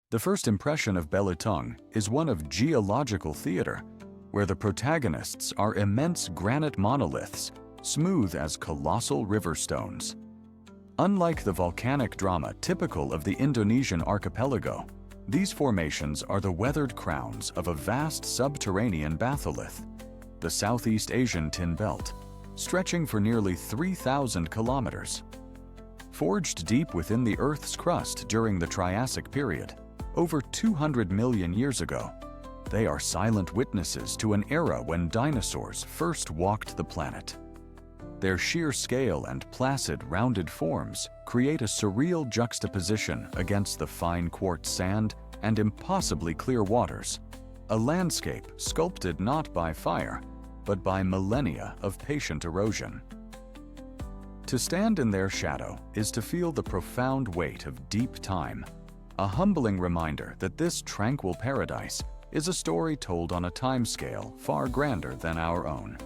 The first impression of Belitung is one of geological theater, where the protagonists are immense granite monoliths, smooth as colossal river stones. Unlike the volcanic drama typical of the Indonesian archipelago, these formations are the weathered crowns of a vast subterranean batholith, the Southeast Asian Tin Belt, stretching for nearly 3,000 kilometers. Forged deep within the Earth's crust during the Triassic period, over 200 million years ago, they are silent witnesses to an era when dinosaurs first walked the planet. Their sheer scale and placid, rounded forms create a surreal juxtaposition against the fine quartz sand and impossibly clear waters, a landscape sculpted not by fire, but by millennia of patient erosion. To stand in their shadow is to feel the profound weight of deep time, a humbling reminder that this tranquil paradise is a story told on a timescale far grander than our own.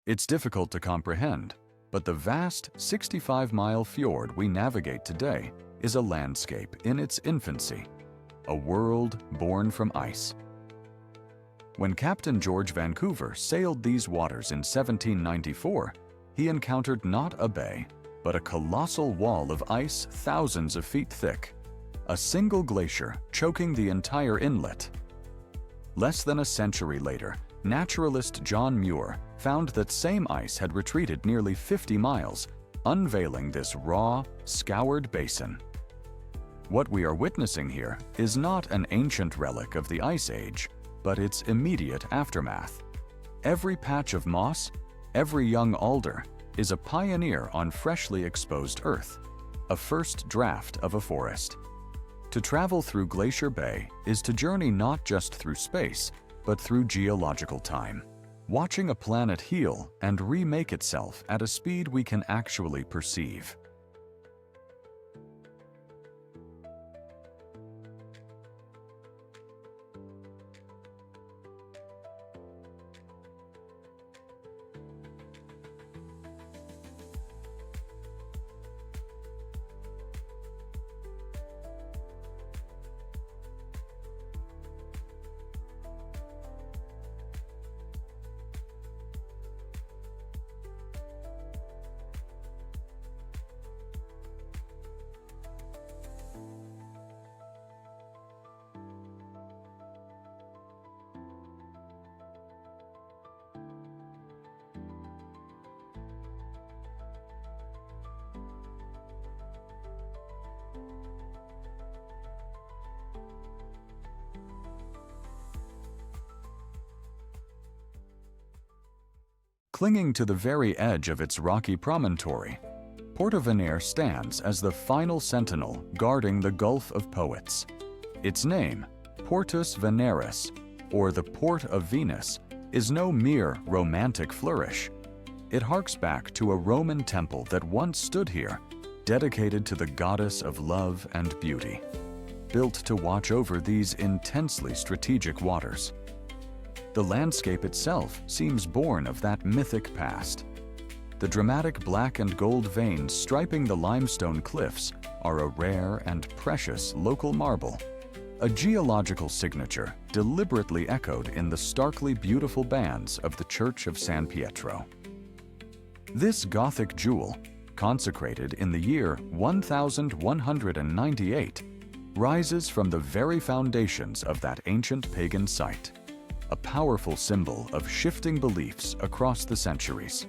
It's difficult to comprehend, but the vast 65-mile fjord we navigate today is a landscape in its infancy, a world born from ice. When Captain George Vancouver sailed these waters in 1794, he encountered not a bay, but a colossal wall of ice thousands of feet thick, a single glacier choking the entire inlet. Less than a century later, naturalist John Muir found that same ice had retreated nearly 50 miles, unveiling this raw, scoured basin. What we are witnessing here is not an ancient relic of the Ice Age, but its immediate aftermath. Every patch of moss, every young alder, is a pioneer on freshly exposed earth, a first draft of a forest. To travel through Glacier Bay is to journey not just through space, but through geological time, watching a planet heal and remake itself at a speed we can actually perceive. Clinging to the very edge of its rocky promontory, Porto-Venere stands as the final sentinel guarding the Gulf of Poets. Its name, Portus Veneris, or the Port of Venus, is no mere romantic flourish. It harks back to a Roman temple that once stood here, dedicated to the goddess of love and beauty, built to watch over these intensely strategic waters. The landscape itself seems born of that mythic past. The dramatic black and gold veins striping the limestone cliffs are a rare and precious local marble, a geological signature deliberately echoed in the starkly beautiful bands of the Church of San Pietro. This Gothic jewel, consecrated in the year 1198, rises from the very foundations of that ancient pagan site, a powerful symbol of shifting beliefs across the centuries.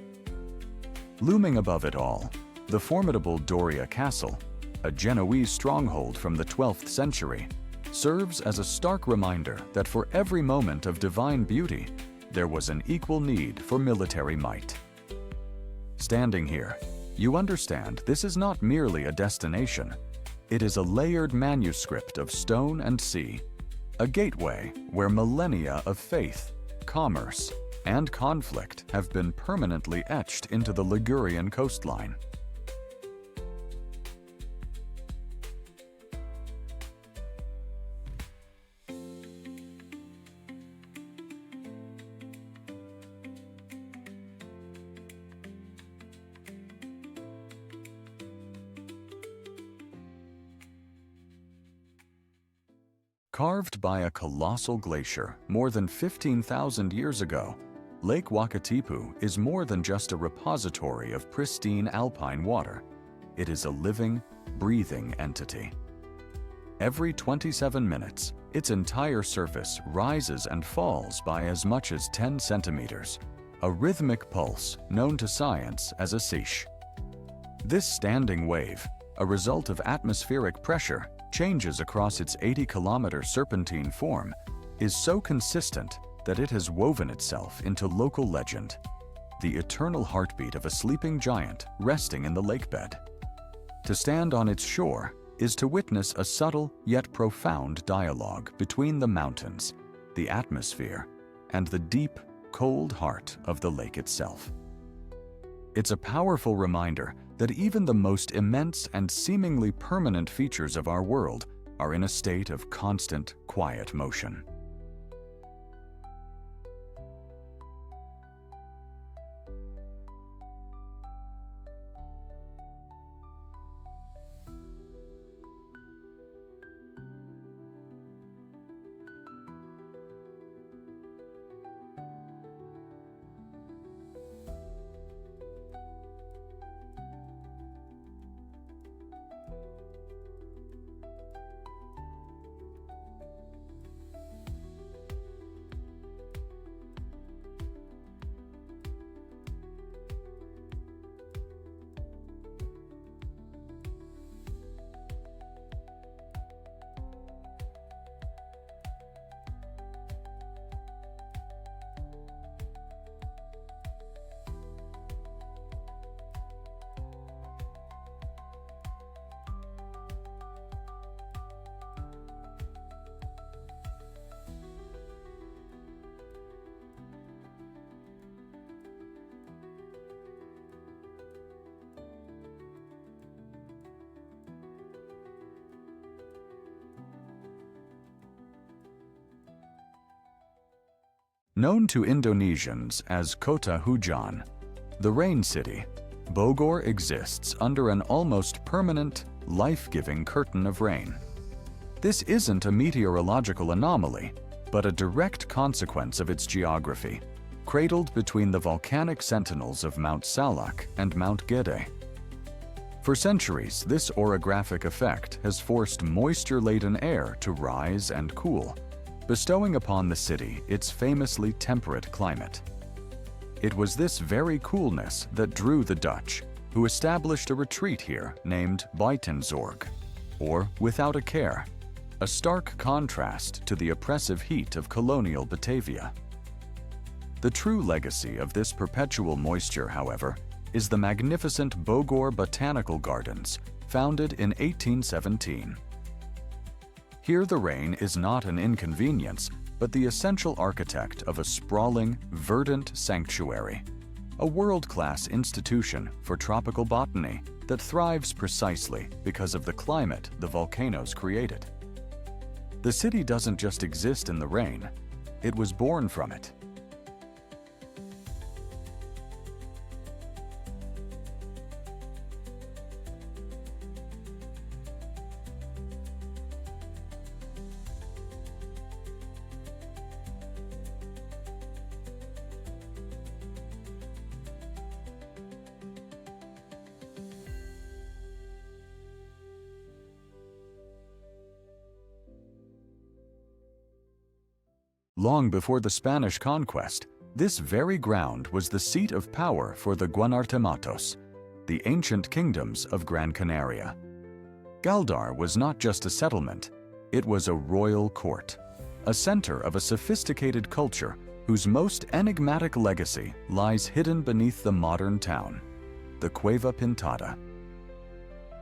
Looming above it all, the formidable Doria Castle, a Genoese stronghold from the 12th century, serves as a stark reminder that for every moment of divine beauty, there was an equal need for military might. Standing here, you understand this is not merely a destination. It is a layered manuscript of stone and sea, a gateway where millennia of faith, commerce, and conflict have been permanently etched into the Ligurian coastline. Carved by a colossal glacier more than 15,000 years ago, Lake Wakatipu is more than just a repository of pristine alpine water. It is a living, breathing entity. Every 27 minutes, its entire surface rises and falls by as much as 10 centimeters, a rhythmic pulse known to science as a seiche. This standing wave, a result of atmospheric pressure, changes across its 80-kilometer serpentine form, is so consistent that it has woven itself into local legend, the eternal heartbeat of a sleeping giant resting in the lakebed. To stand on its shore is to witness a subtle yet profound dialogue between the mountains, the atmosphere, and the deep, cold heart of the lake itself. It's a powerful reminder that even the most immense and seemingly permanent features of our world are in a state of constant, quiet motion. Known to Indonesians as Kota Hujan, the rain city, Bogor exists under an almost permanent, life-giving curtain of rain. This isn't a meteorological anomaly, but a direct consequence of its geography, cradled between the volcanic sentinels of Mount Salak and Mount Gede. For centuries, this orographic effect has forced moisture-laden air to rise and cool, bestowing upon the city its famously temperate climate. It was this very coolness that drew the Dutch, who established a retreat here named Buitenzorg, or Without a Care, a stark contrast to the oppressive heat of colonial Batavia. The true legacy of this perpetual moisture, however, is the magnificent Bogor Botanical Gardens, founded in 1817. Here the rain is not an inconvenience, but the essential architect of a sprawling, verdant sanctuary, a world-class institution for tropical botany that thrives precisely because of the climate the volcanoes created. The city doesn't just exist in the rain, it was born from it. Long before the Spanish conquest, this very ground was the seat of power for the Guanartematos, the ancient kingdoms of Gran Canaria. Galdar was not just a settlement, it was a royal court, a center of a sophisticated culture whose most enigmatic legacy lies hidden beneath the modern town, the Cueva Pintada.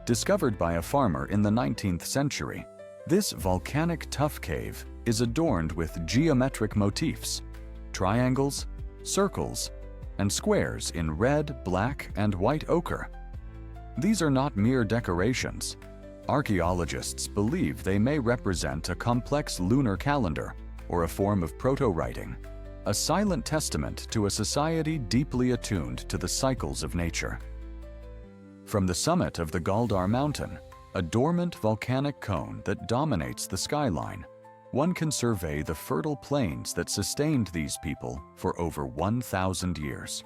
Discovered by a farmer in the 19th century, this volcanic tuff cave is adorned with geometric motifs, triangles, circles, and squares in red, black, and white ochre. These are not mere decorations. Archaeologists believe they may represent a complex lunar calendar or a form of proto-writing, a silent testament to a society deeply attuned to the cycles of nature. From the summit of the Galdar Mountain, a dormant volcanic cone that dominates the skyline, one can survey the fertile plains that sustained these people for over 1,000 years.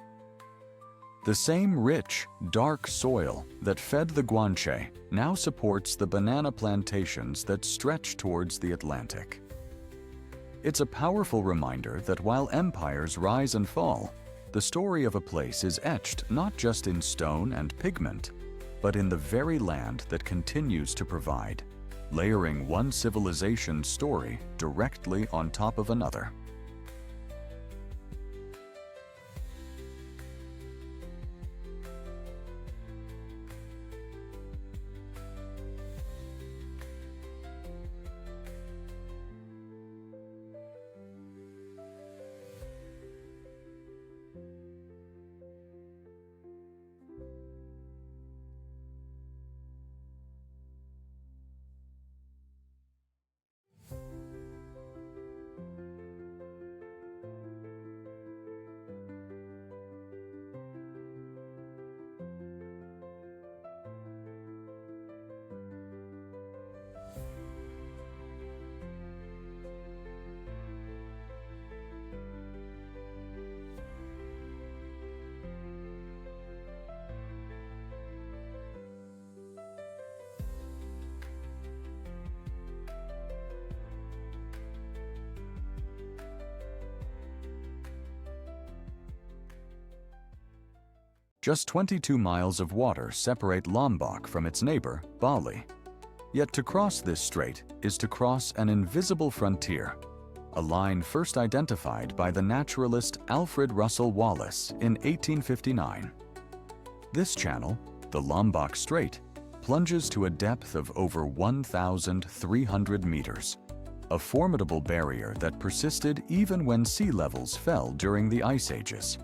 The same rich, dark soil that fed the Guanche now supports the banana plantations that stretch towards the Atlantic. It's a powerful reminder that while empires rise and fall, the story of a place is etched not just in stone and pigment, but in the very land that continues to provide, layering one civilization's story directly on top of another. Just 22 miles of water separate Lombok from its neighbor, Bali. Yet to cross this strait is to cross an invisible frontier, a line first identified by the naturalist Alfred Russel Wallace in 1859. This channel, the Lombok Strait, plunges to a depth of over 1,300 meters, a formidable barrier that persisted even when sea levels fell during the ice ages.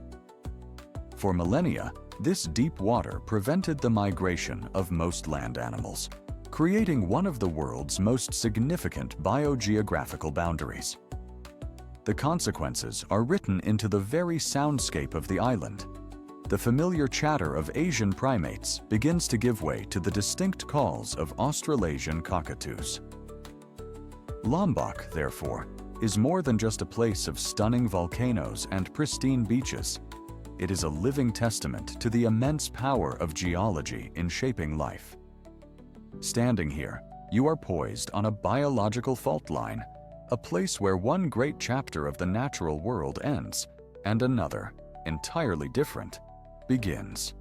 For millennia, this deep water prevented the migration of most land animals, creating one of the world's most significant biogeographical boundaries. The consequences are written into the very soundscape of the island. The familiar chatter of Asian primates begins to give way to the distinct calls of Australasian cockatoos. Lombok, therefore, is more than just a place of stunning volcanoes and pristine beaches. It is a living testament to the immense power of geology in shaping life. Standing here, you are poised on a biological fault line, a place where one great chapter of the natural world ends and another, entirely different, begins.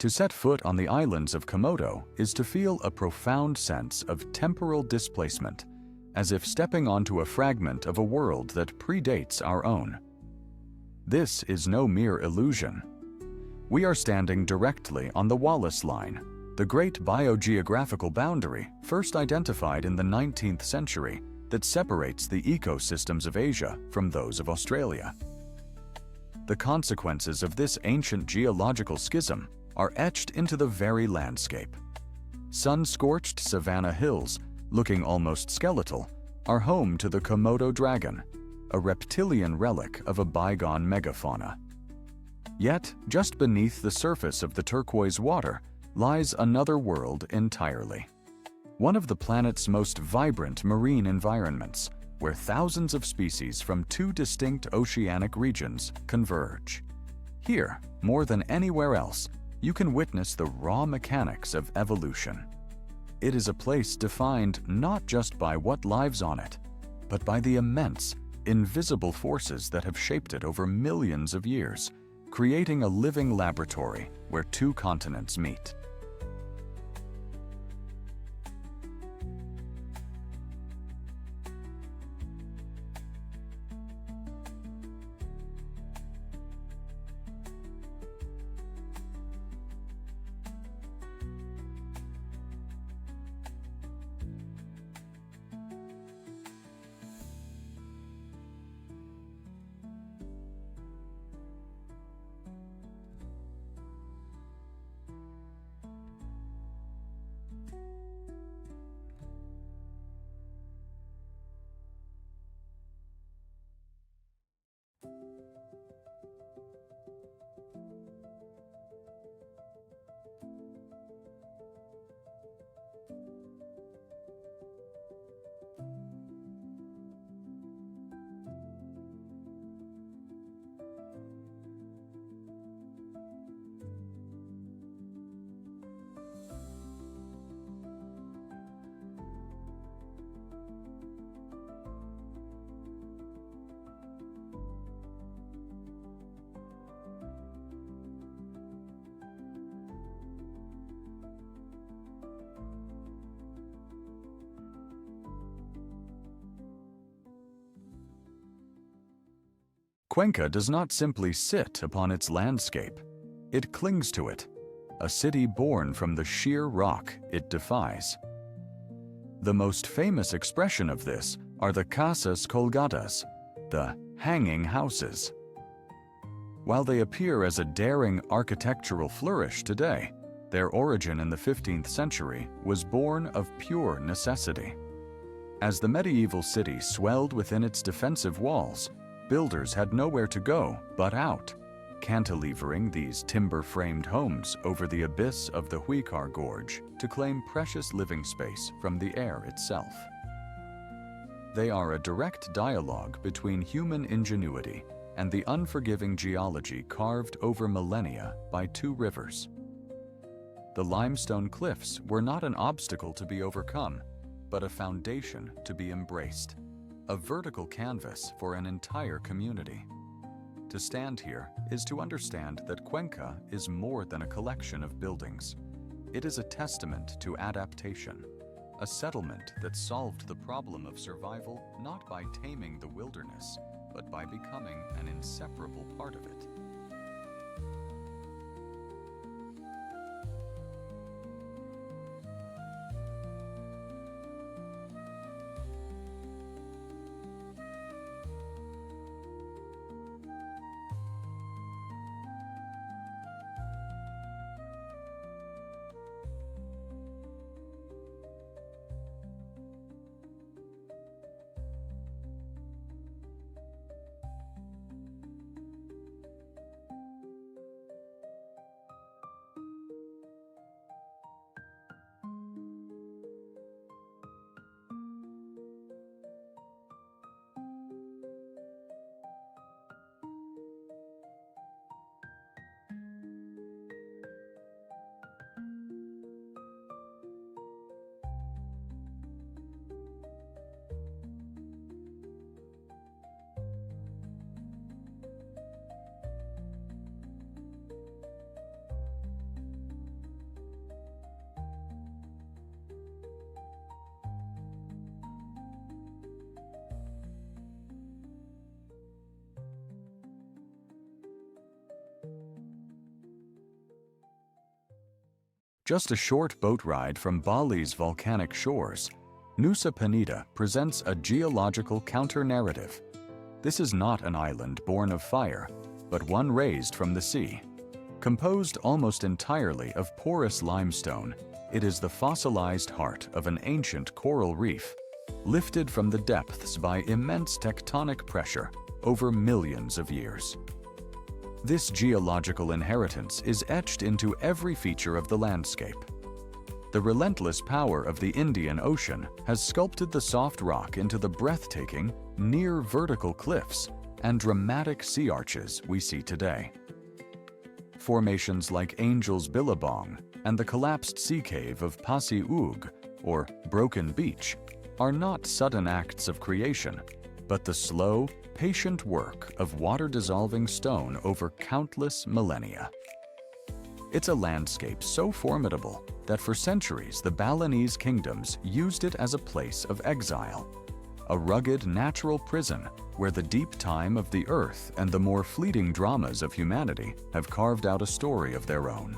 To set foot on the islands of Komodo is to feel a profound sense of temporal displacement, as if stepping onto a fragment of a world that predates our own. This is no mere illusion. We are standing directly on the Wallace Line, the great biogeographical boundary first identified in the 19th century that separates the ecosystems of Asia from those of Australia. The consequences of this ancient geological schism are etched into the very landscape. Sun-scorched savanna hills, looking almost skeletal, are home to the Komodo dragon, a reptilian relic of a bygone megafauna. Yet, just beneath the surface of the turquoise water lies another world entirely. One of the planet's most vibrant marine environments, where thousands of species from two distinct oceanic regions converge. Here, more than anywhere else, you can witness the raw mechanics of evolution. It is a place defined not just by what lives on it, but by the immense, invisible forces that have shaped it over millions of years, creating a living laboratory where two continents meet. Cuenca does not simply sit upon its landscape, it clings to it, a city born from the sheer rock it defies. The most famous expression of this are the casas colgadas, the hanging houses. While they appear as a daring architectural flourish today, their origin in the 15th century was born of pure necessity. As the medieval city swelled within its defensive walls, builders had nowhere to go but out, cantilevering these timber-framed homes over the abyss of the Huicar Gorge to claim precious living space from the air itself. They are a direct dialogue between human ingenuity and the unforgiving geology carved over millennia by two rivers. The limestone cliffs were not an obstacle to be overcome, but a foundation to be embraced, a vertical canvas for an entire community. To stand here is to understand that Cuenca is more than a collection of buildings. It is a testament to adaptation, a settlement that solved the problem of survival not by taming the wilderness, but by becoming an inseparable part of it. Just a short boat ride from Bali's volcanic shores, Nusa Penida presents a geological counter-narrative. This is not an island born of fire, but one raised from the sea. Composed almost entirely of porous limestone, it is the fossilized heart of an ancient coral reef, lifted from the depths by immense tectonic pressure over millions of years. This geological inheritance is etched into every feature of the landscape. The relentless power of the Indian Ocean has sculpted the soft rock into the breathtaking, near-vertical cliffs and dramatic sea arches we see today. Formations like Angel's Billabong and the collapsed sea cave of Pasi Oog, or Broken Beach, are not sudden acts of creation, but the slow, patient work of water-dissolving stone over countless millennia. It's a landscape so formidable that for centuries the Balinese kingdoms used it as a place of exile, a rugged natural prison where the deep time of the earth and the more fleeting dramas of humanity have carved out a story of their own.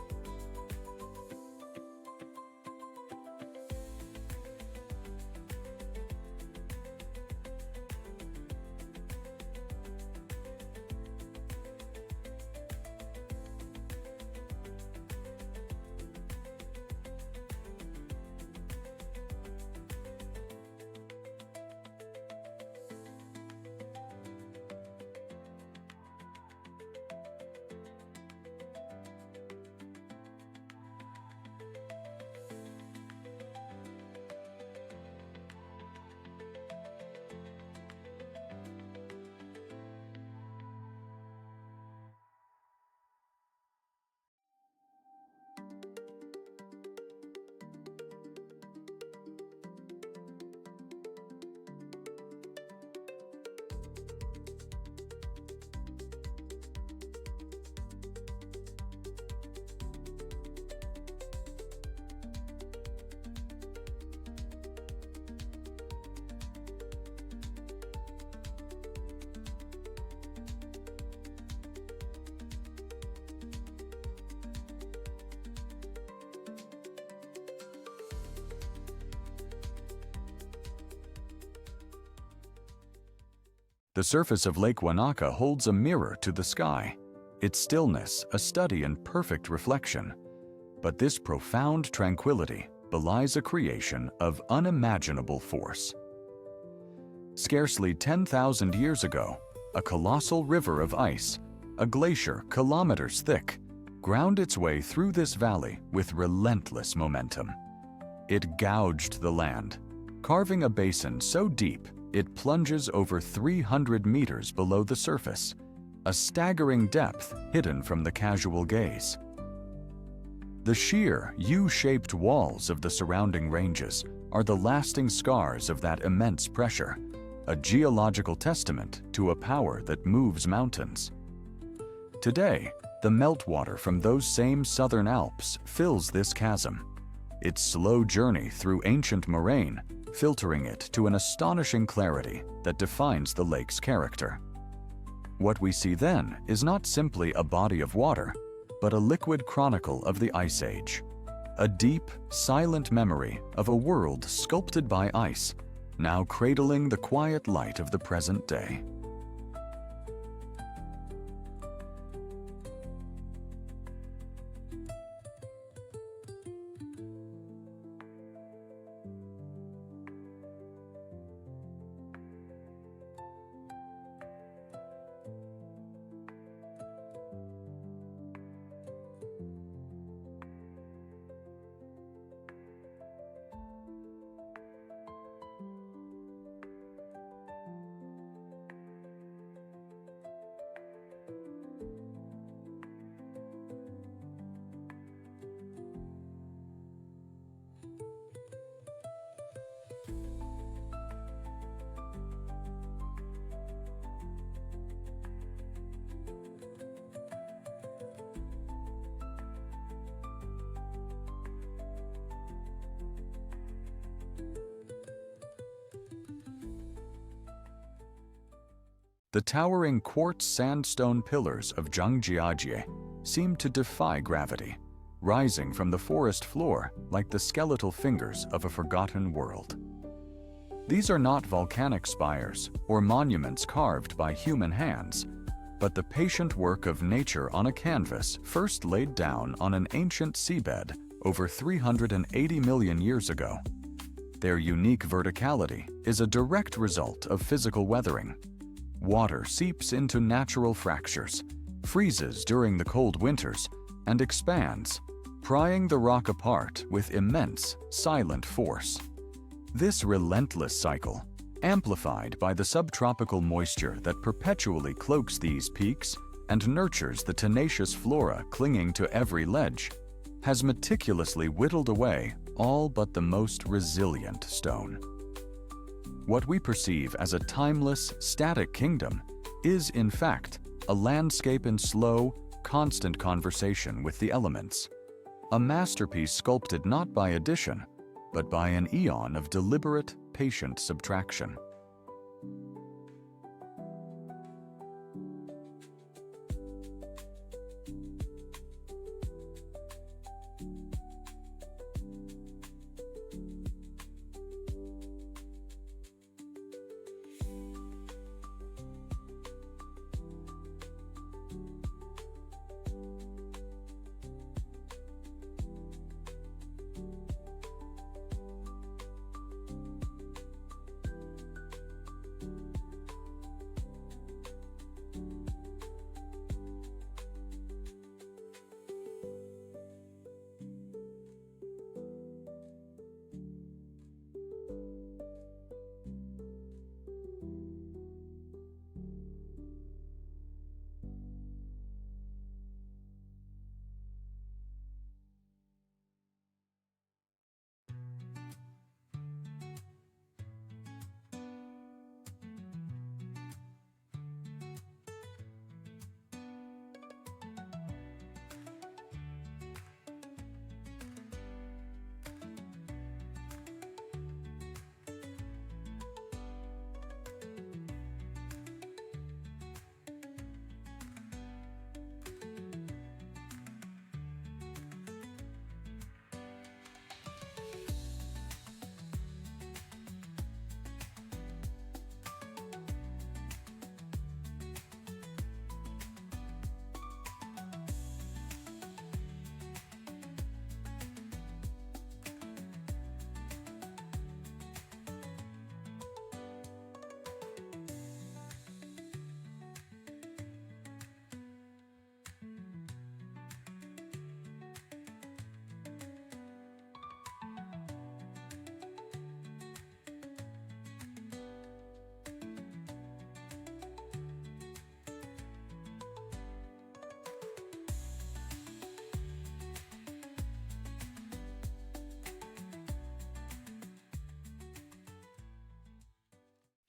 The surface of Lake Wanaka holds a mirror to the sky, its stillness a study in perfect reflection. But this profound tranquility belies a creation of unimaginable force. Scarcely 10,000 years ago, a colossal river of ice, a glacier kilometers thick, ground its way through this valley with relentless momentum. It gouged the land, carving a basin so deep it plunges over 300 meters below the surface, a staggering depth hidden from the casual gaze. The sheer, U-shaped walls of the surrounding ranges are the lasting scars of that immense pressure, a geological testament to a power that moves mountains. Today, the meltwater from those same southern Alps fills this chasm, its slow journey through ancient moraine filtering it to an astonishing clarity that defines the lake's character. What we see then is not simply a body of water, but a liquid chronicle of the Ice Age, a deep, silent memory of a world sculpted by ice, now cradling the quiet light of the present day. The towering quartz sandstone pillars of Zhangjiajie seem to defy gravity, rising from the forest floor like the skeletal fingers of a forgotten world. These are not volcanic spires or monuments carved by human hands, but the patient work of nature on a canvas first laid down on an ancient seabed over 380 million years ago. Their unique verticality is a direct result of physical weathering. Water seeps into natural fractures, freezes during the cold winters, and expands, prying the rock apart with immense, silent force. This relentless cycle, amplified by the subtropical moisture that perpetually cloaks these peaks and nurtures the tenacious flora clinging to every ledge, has meticulously whittled away all but the most resilient stone. What we perceive as a timeless, static kingdom is, in fact, a landscape in slow, constant conversation with the elements. A masterpiece sculpted not by addition, but by an eon of deliberate, patient subtraction.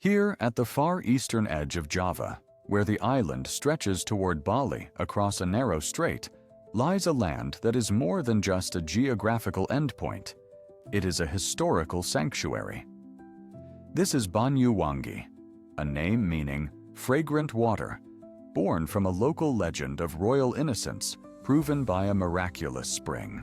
Here at the far eastern edge of Java, where the island stretches toward Bali across a narrow strait, lies a land that is more than just a geographical endpoint. It is a historical sanctuary. This is Banyuwangi, a name meaning fragrant water, born from a local legend of royal innocence proven by a miraculous spring.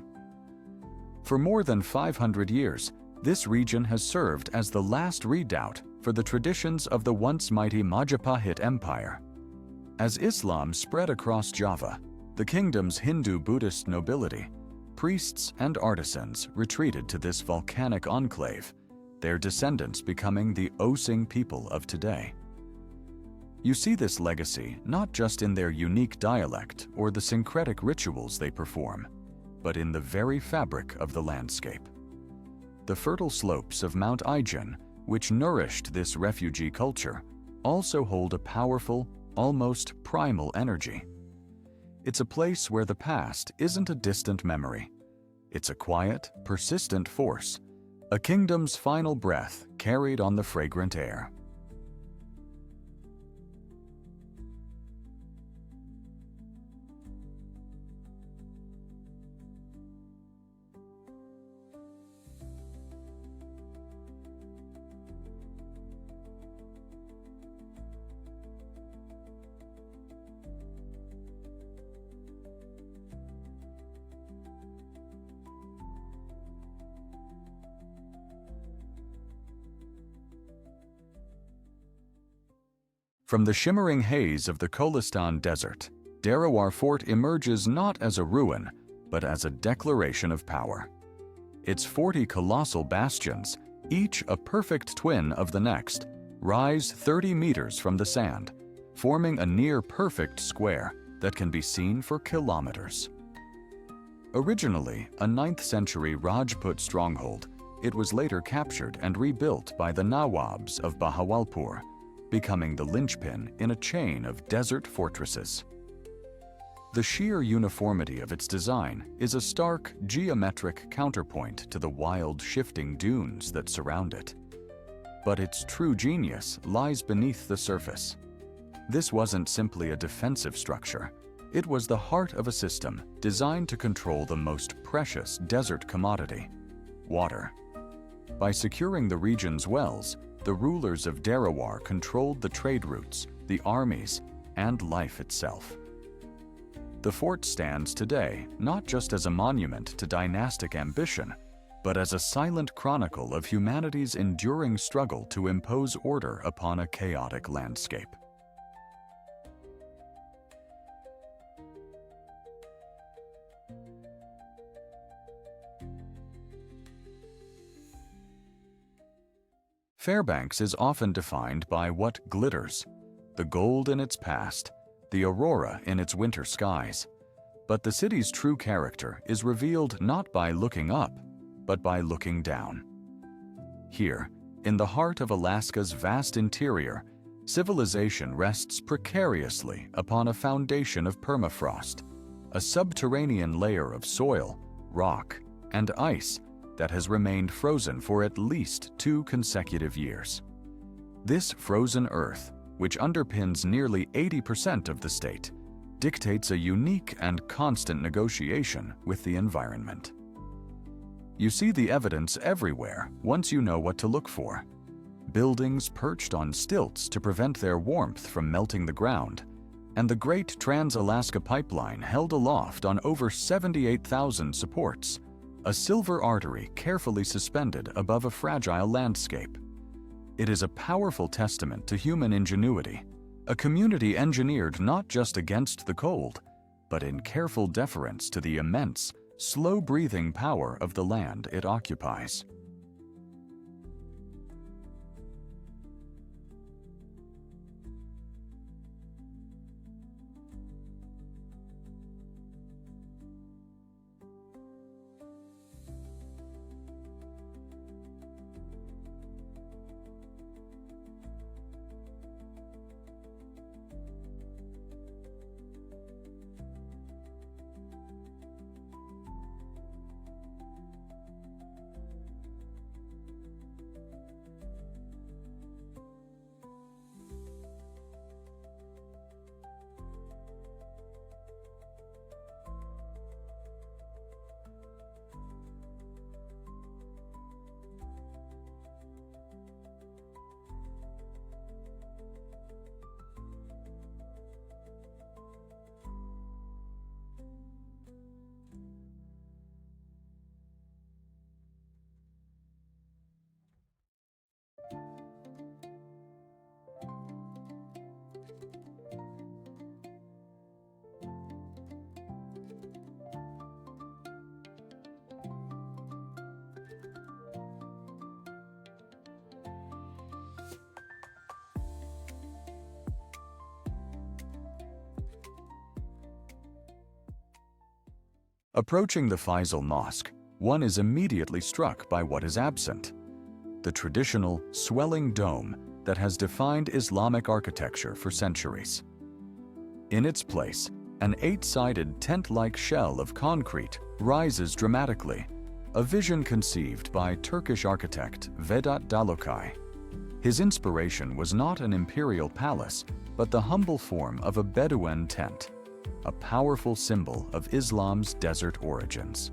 For more than 500 years, this region has served as the last redoubt for the traditions of the once mighty Majapahit Empire. As Islam spread across Java, the kingdom's Hindu-Buddhist nobility, priests and artisans retreated to this volcanic enclave, their descendants becoming the Osing people of today. You see this legacy not just in their unique dialect or the syncretic rituals they perform, but in the very fabric of the landscape. The fertile slopes of Mount Ijen, which nourished this refugee culture, also hold a powerful, almost primal energy. It's a place where the past isn't a distant memory. It's a quiet, persistent force, a kingdom's final breath carried on the fragrant air. From the shimmering haze of the Kolistan Desert, Darawar Fort emerges not as a ruin, but as a declaration of power. Its 40 colossal bastions, each a perfect twin of the next, rise 30 meters from the sand, forming a near-perfect square that can be seen for kilometers. Originally a 9th century Rajput stronghold, it was later captured and rebuilt by the Nawabs of Bahawalpur, becoming the linchpin in a chain of desert fortresses. The sheer uniformity of its design is a stark geometric counterpoint to the wild shifting dunes that surround it. But its true genius lies beneath the surface. This wasn't simply a defensive structure. It was the heart of a system designed to control the most precious desert commodity, water. By securing the region's wells, the rulers of Darawar controlled the trade routes, the armies, and life itself. The fort stands today not just as a monument to dynastic ambition, but as a silent chronicle of humanity's enduring struggle to impose order upon a chaotic landscape. Fairbanks is often defined by what glitters, the gold in its past, the aurora in its winter skies. But the city's true character is revealed not by looking up, but by looking down. Here, in the heart of Alaska's vast interior, civilization rests precariously upon a foundation of permafrost, a subterranean layer of soil, rock, and ice that has remained frozen for at least 2 consecutive years. This frozen earth, which underpins nearly 80% of the state, dictates a unique and constant negotiation with the environment. You see the evidence everywhere once you know what to look for. Buildings perched on stilts to prevent their warmth from melting the ground, and the Great Trans-Alaska Pipeline held aloft on over 78,000 supports, a silver artery carefully suspended above a fragile landscape. It is a powerful testament to human ingenuity, a community engineered not just against the cold, but in careful deference to the immense, slow-breathing power of the land it occupies. Approaching the Faisal Mosque, one is immediately struck by what is absent: the traditional, swelling dome that has defined Islamic architecture for centuries. In its place, an 8-sided tent-like shell of concrete rises dramatically, a vision conceived by Turkish architect Vedat Dalokay. His inspiration was not an imperial palace, but the humble form of a Bedouin tent, a powerful symbol of Islam's desert origins.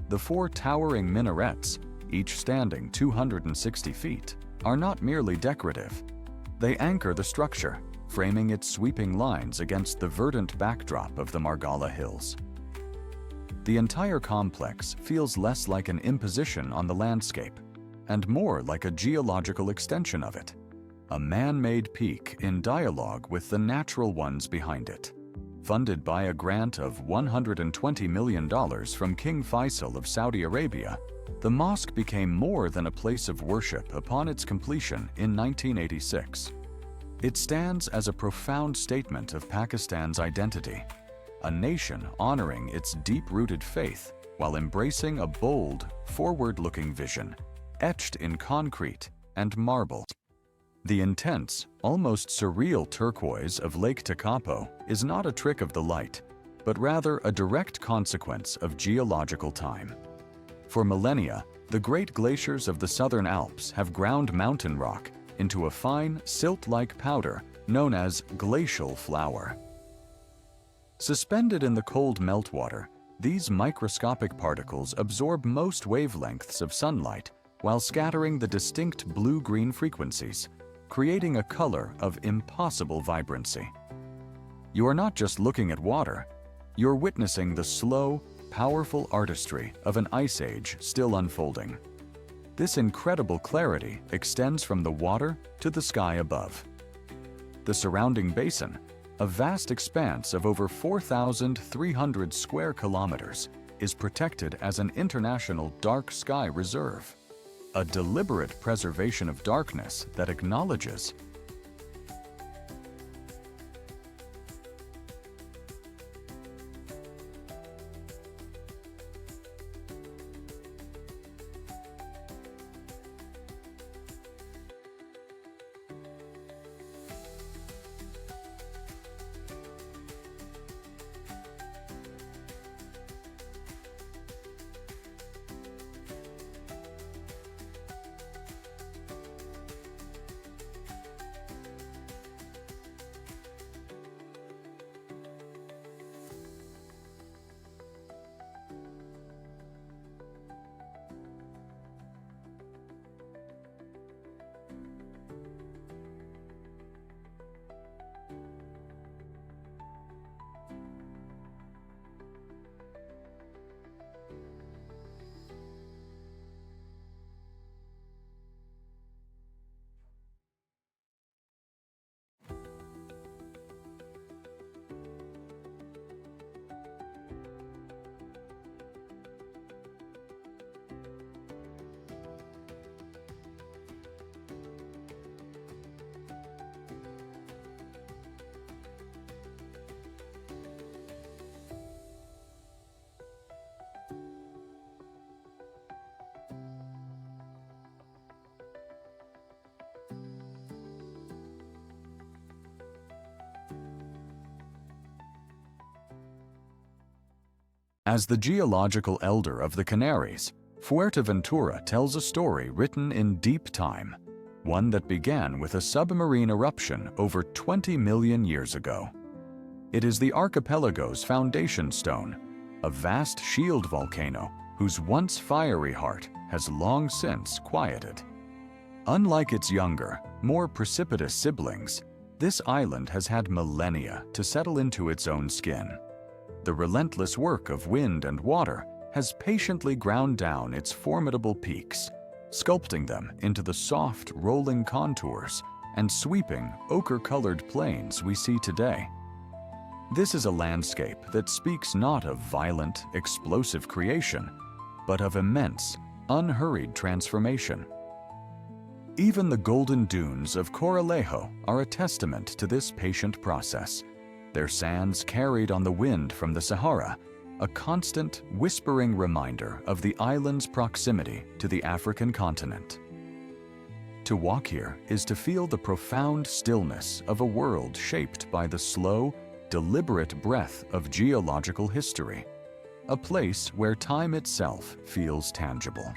The 4 towering minarets, each standing 260 feet, are not merely decorative. They anchor the structure, framing its sweeping lines against the verdant backdrop of the Margalla Hills. The entire complex feels less like an imposition on the landscape and more like a geological extension of it. a man-made peak in dialogue with the natural ones behind it. Funded by a grant of $120 million from King Faisal of Saudi Arabia, the mosque became more than a place of worship upon its completion in 1986. It stands as a profound statement of Pakistan's identity, a nation honoring its deep-rooted faith while embracing a bold, forward-looking vision, etched in concrete and marble. The intense, almost surreal turquoise of Lake Tekapo is not a trick of the light, but rather a direct consequence of geological time. For millennia, the great glaciers of the southern Alps have ground mountain rock into a fine, silt-like powder known as glacial flour. Suspended in the cold meltwater, these microscopic particles absorb most wavelengths of sunlight while scattering the distinct blue-green frequencies, creating a color of impossible vibrancy. You are not just looking at water, you're witnessing the slow, powerful artistry of an ice age still unfolding. This incredible clarity extends from the water to the sky above. The surrounding basin, a vast expanse of over 4,300 square kilometers, is protected as an international dark sky reserve, a deliberate preservation of darkness that acknowledges As the geological elder of the Canaries, Fuerteventura tells a story written in deep time, one that began with a submarine eruption over 20 million years ago. It is the archipelago's foundation stone, a vast shield volcano whose once fiery heart has long since quieted. Unlike its younger, more precipitous siblings, this island has had millennia to settle into its own skin. The relentless work of wind and water has patiently ground down its formidable peaks, sculpting them into the soft, rolling contours and sweeping, ochre-colored plains we see today. This is a landscape that speaks not of violent, explosive creation, but of immense, unhurried transformation. Even the golden dunes of Coralejo are a testament to this patient process, their sands carried on the wind from the Sahara, a constant, whispering reminder of the island's proximity to the African continent. To walk here is to feel the profound stillness of a world shaped by the slow, deliberate breath of geological history, a place where time itself feels tangible.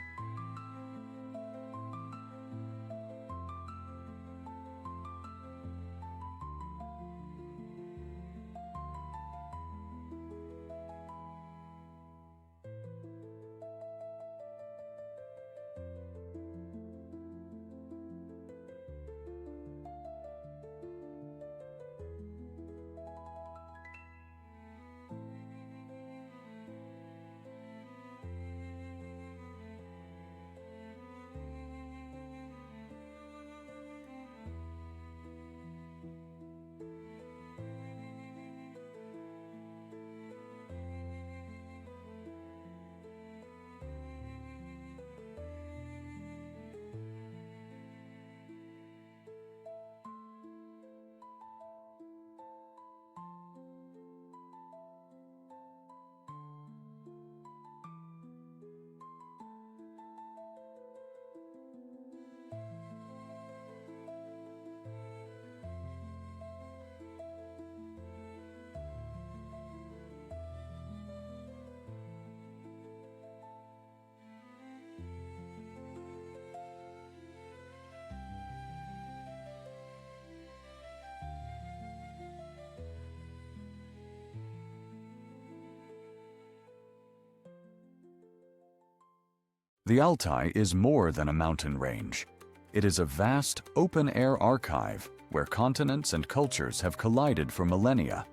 The Altai is more than a mountain range. It is a vast, open-air archive where continents and cultures have collided for millennia,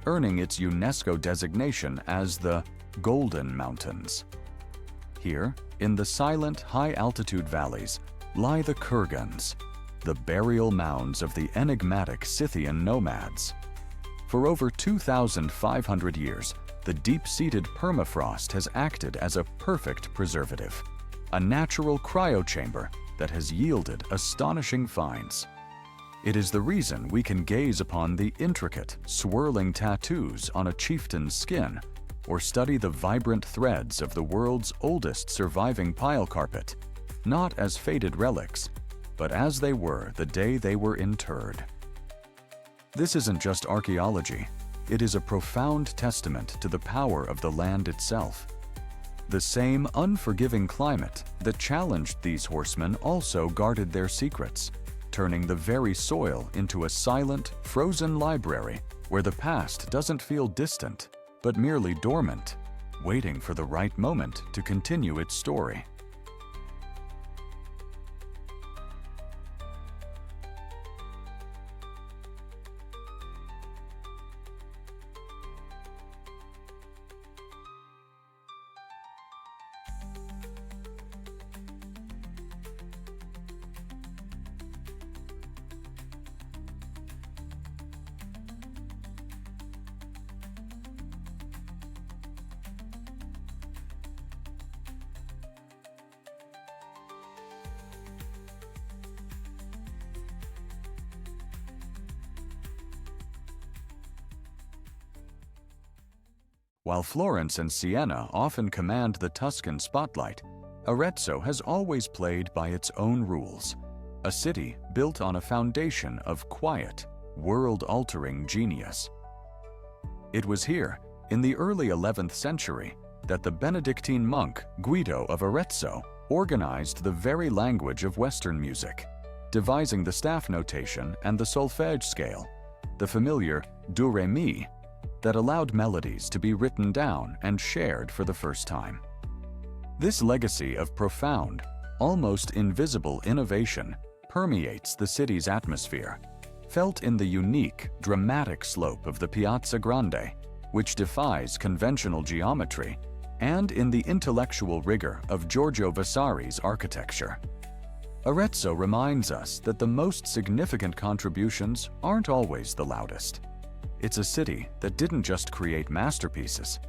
earning its UNESCO designation as the Golden Mountains. Here, in the silent, high-altitude valleys, lie the Kurgans, the burial mounds of the enigmatic Scythian nomads. For over 2,500 years, the deep-seated permafrost has acted as a perfect preservative, a natural cryochamber that has yielded astonishing finds. It is the reason we can gaze upon the intricate, swirling tattoos on a chieftain's skin, or study the vibrant threads of the world's oldest surviving pile carpet, not as faded relics, but as they were the day they were interred. This isn't just archaeology, it is a profound testament to the power of the land itself. The same unforgiving climate that challenged these horsemen also guarded their secrets, turning the very soil into a silent, frozen library where the past doesn't feel distant, but merely dormant, waiting for the right moment to continue its story. While Florence and Siena often command the Tuscan spotlight, Arezzo has always played by its own rules, a city built on a foundation of quiet, world-altering genius. It was here, in the early 11th century, that the Benedictine monk Guido of Arezzo organized the very language of Western music, devising the staff notation and the solfège scale, the familiar do-re-mi, that allowed melodies to be written down and shared for the first time. This legacy of profound, almost invisible innovation permeates the city's atmosphere, felt in the unique, dramatic slope of the Piazza Grande, which defies conventional geometry, and in the intellectual rigor of Giorgio Vasari's architecture. Arezzo reminds us that the most significant contributions aren't always the loudest. It's a city that didn't just create masterpieces,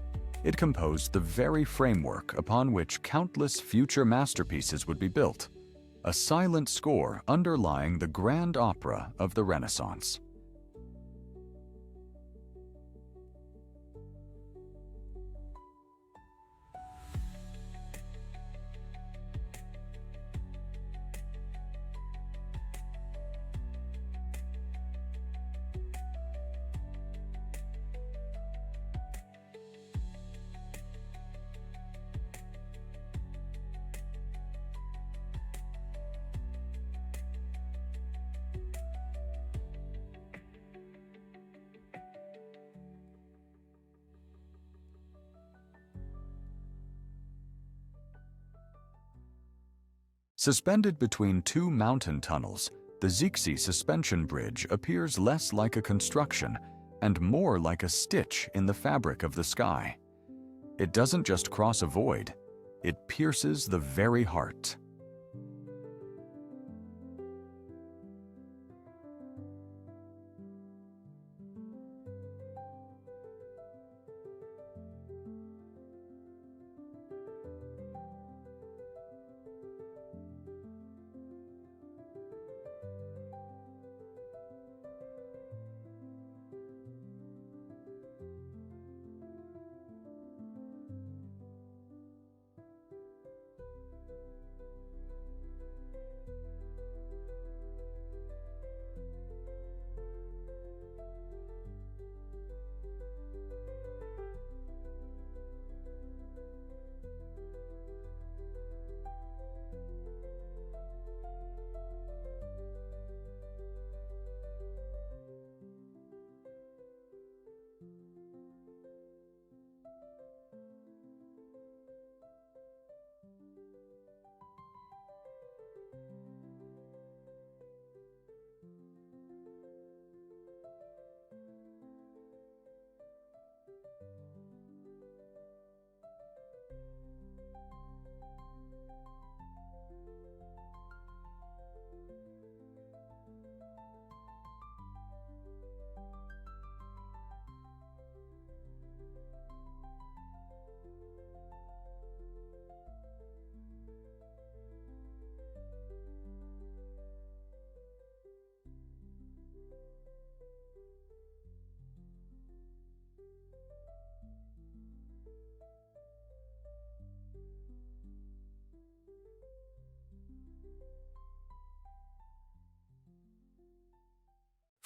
it composed the very framework upon which countless future masterpieces would be built, a silent score underlying the grand opera of the Renaissance. Suspended between two mountain tunnels, the Zixi suspension bridge appears less like a construction and more like a stitch in the fabric of the sky. It doesn't just cross a void, it pierces the very heart.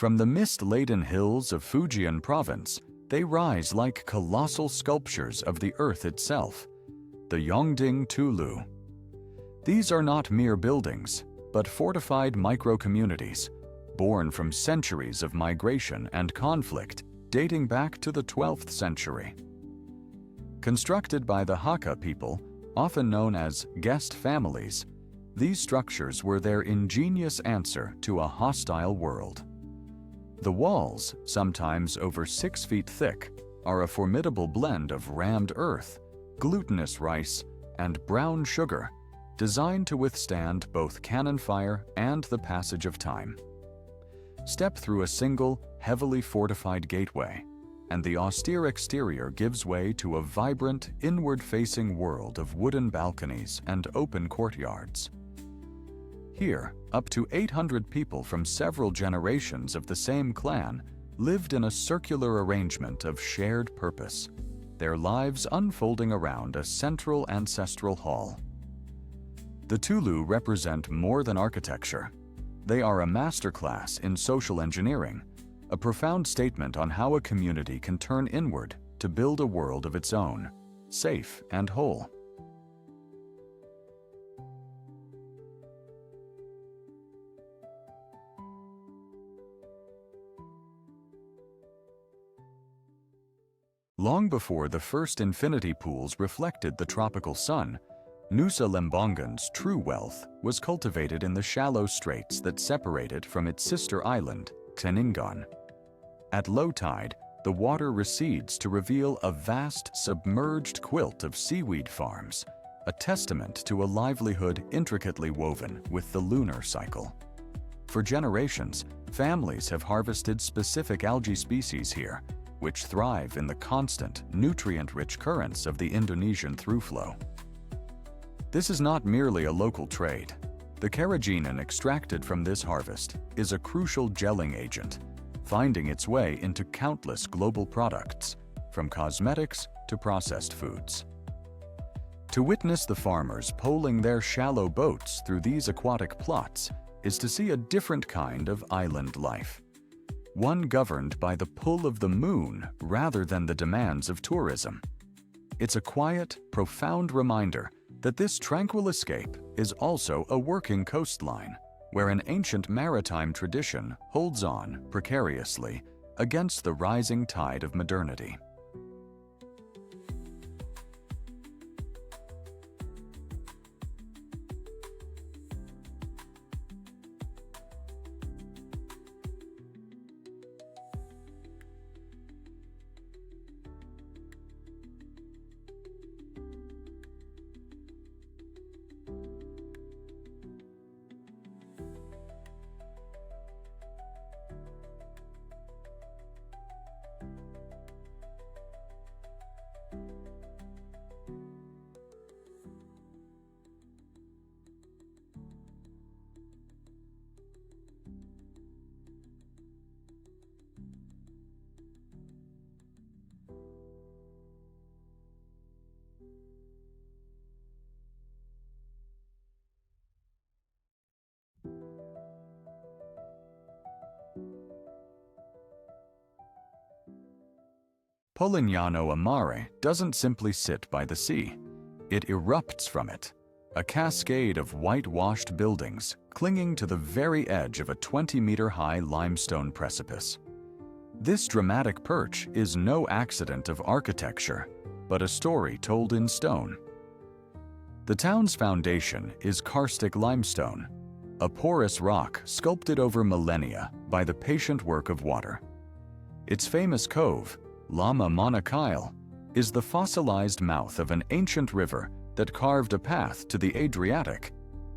From the mist-laden hills of Fujian province, they rise like colossal sculptures of the earth itself, the Yongding Tulu. These are not mere buildings, but fortified micro-communities, born from centuries of migration and conflict dating back to the 12th century. Constructed by the Hakka people, often known as guest families, these structures were their ingenious answer to a hostile world. The walls, sometimes over 6 feet thick, are a formidable blend of rammed earth, glutinous rice, and brown sugar, designed to withstand both cannon fire and the passage of time. Step through a single, heavily fortified gateway, and the austere exterior gives way to a vibrant, inward-facing world of wooden balconies and open courtyards. Here, up to 800 people from several generations of the same clan lived in a circular arrangement of shared purpose, their lives unfolding around a central ancestral hall. The Tulu represent more than architecture. They are a masterclass in social engineering, a profound statement on how a community can turn inward to build a world of its own, safe and whole. Long before the first infinity pools reflected the tropical sun, Nusa Lembongan's true wealth was cultivated in the shallow straits that separate it from its sister island, Teningan. At low tide, the water recedes to reveal a vast submerged quilt of seaweed farms, a testament to a livelihood intricately woven with the lunar cycle. For generations, families have harvested specific algae species here, which thrive in the constant, nutrient-rich currents of the Indonesian throughflow. This is not merely a local trade. The carrageenan extracted from this harvest is a crucial gelling agent, finding its way into countless global products, from cosmetics to processed foods. To witness the farmers poling their shallow boats through these aquatic plots is to see a different kind of island life, one governed by the pull of the moon rather than the demands of tourism. It's a quiet, profound reminder that this tranquil escape is also a working coastline, where an ancient maritime tradition holds on precariously against the rising tide of modernity. Polignano Amare doesn't simply sit by the sea. It erupts from it, a cascade of whitewashed buildings clinging to the very edge of a 20-meter-high limestone precipice. This dramatic perch is no accident of architecture, but a story told in stone. The town's foundation is karstic limestone, a porous rock sculpted over millennia by the patient work of water. Its famous cove, Lama Manakil, is the fossilized mouth of an ancient river that carved a path to the Adriatic,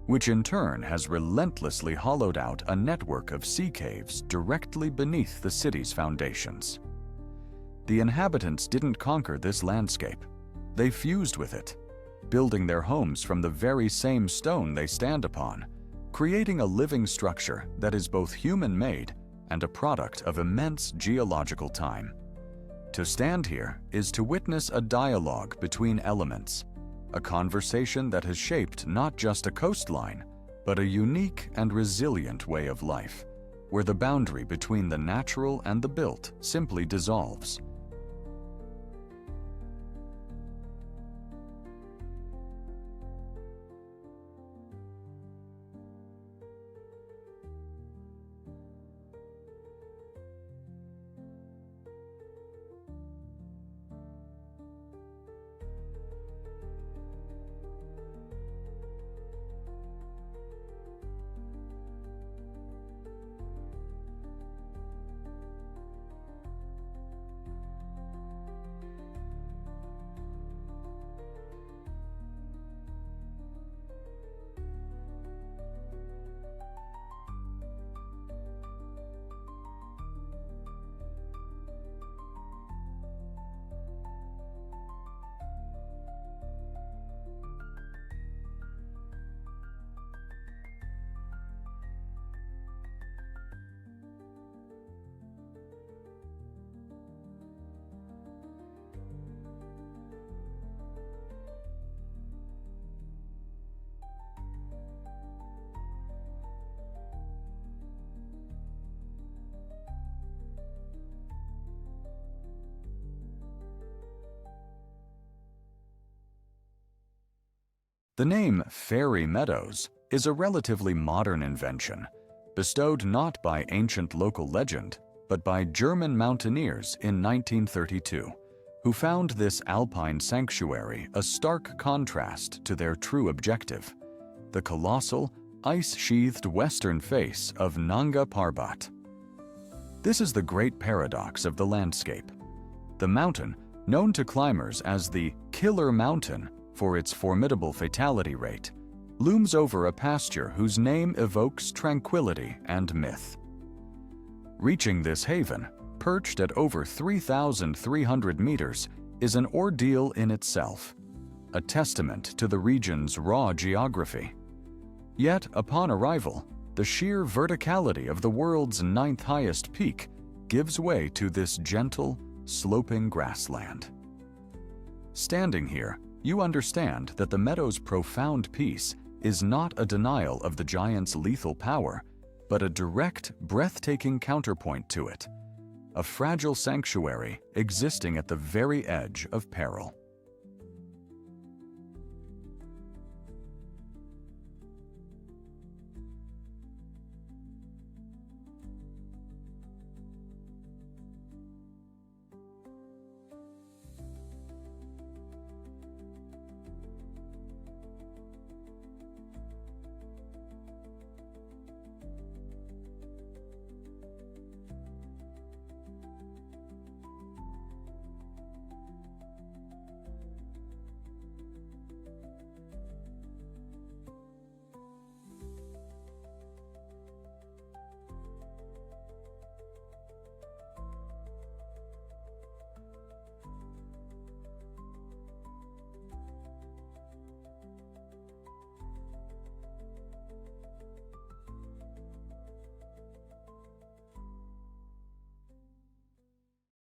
which in turn has relentlessly hollowed out a network of sea caves directly beneath the city's foundations. The inhabitants didn't conquer this landscape. They fused with it, building their homes from the very same stone they stand upon, creating a living structure that is both human-made and a product of immense geological time. To stand here is to witness a dialogue between elements, a conversation that has shaped not just a coastline, but a unique and resilient way of life, where the boundary between the natural and the built simply dissolves. The name Fairy Meadows is a relatively modern invention, bestowed not by ancient local legend, but by German mountaineers in 1932, who found this alpine sanctuary a stark contrast to their true objective, the colossal, ice-sheathed western face of Nanga Parbat. This is the great paradox of the landscape. The mountain, known to climbers as the Killer Mountain for its formidable fatality rate, looms over a pasture whose name evokes tranquility and myth. Reaching this haven, perched at over 3,300 meters, is an ordeal in itself, a testament to the region's raw geography. Yet, upon arrival, the sheer verticality of the world's 9th highest peak gives way to this gentle, sloping grassland. Standing here, you understand that the meadow's profound peace is not a denial of the giant's lethal power, but a direct, breathtaking counterpoint to it, a fragile sanctuary existing at the very edge of peril.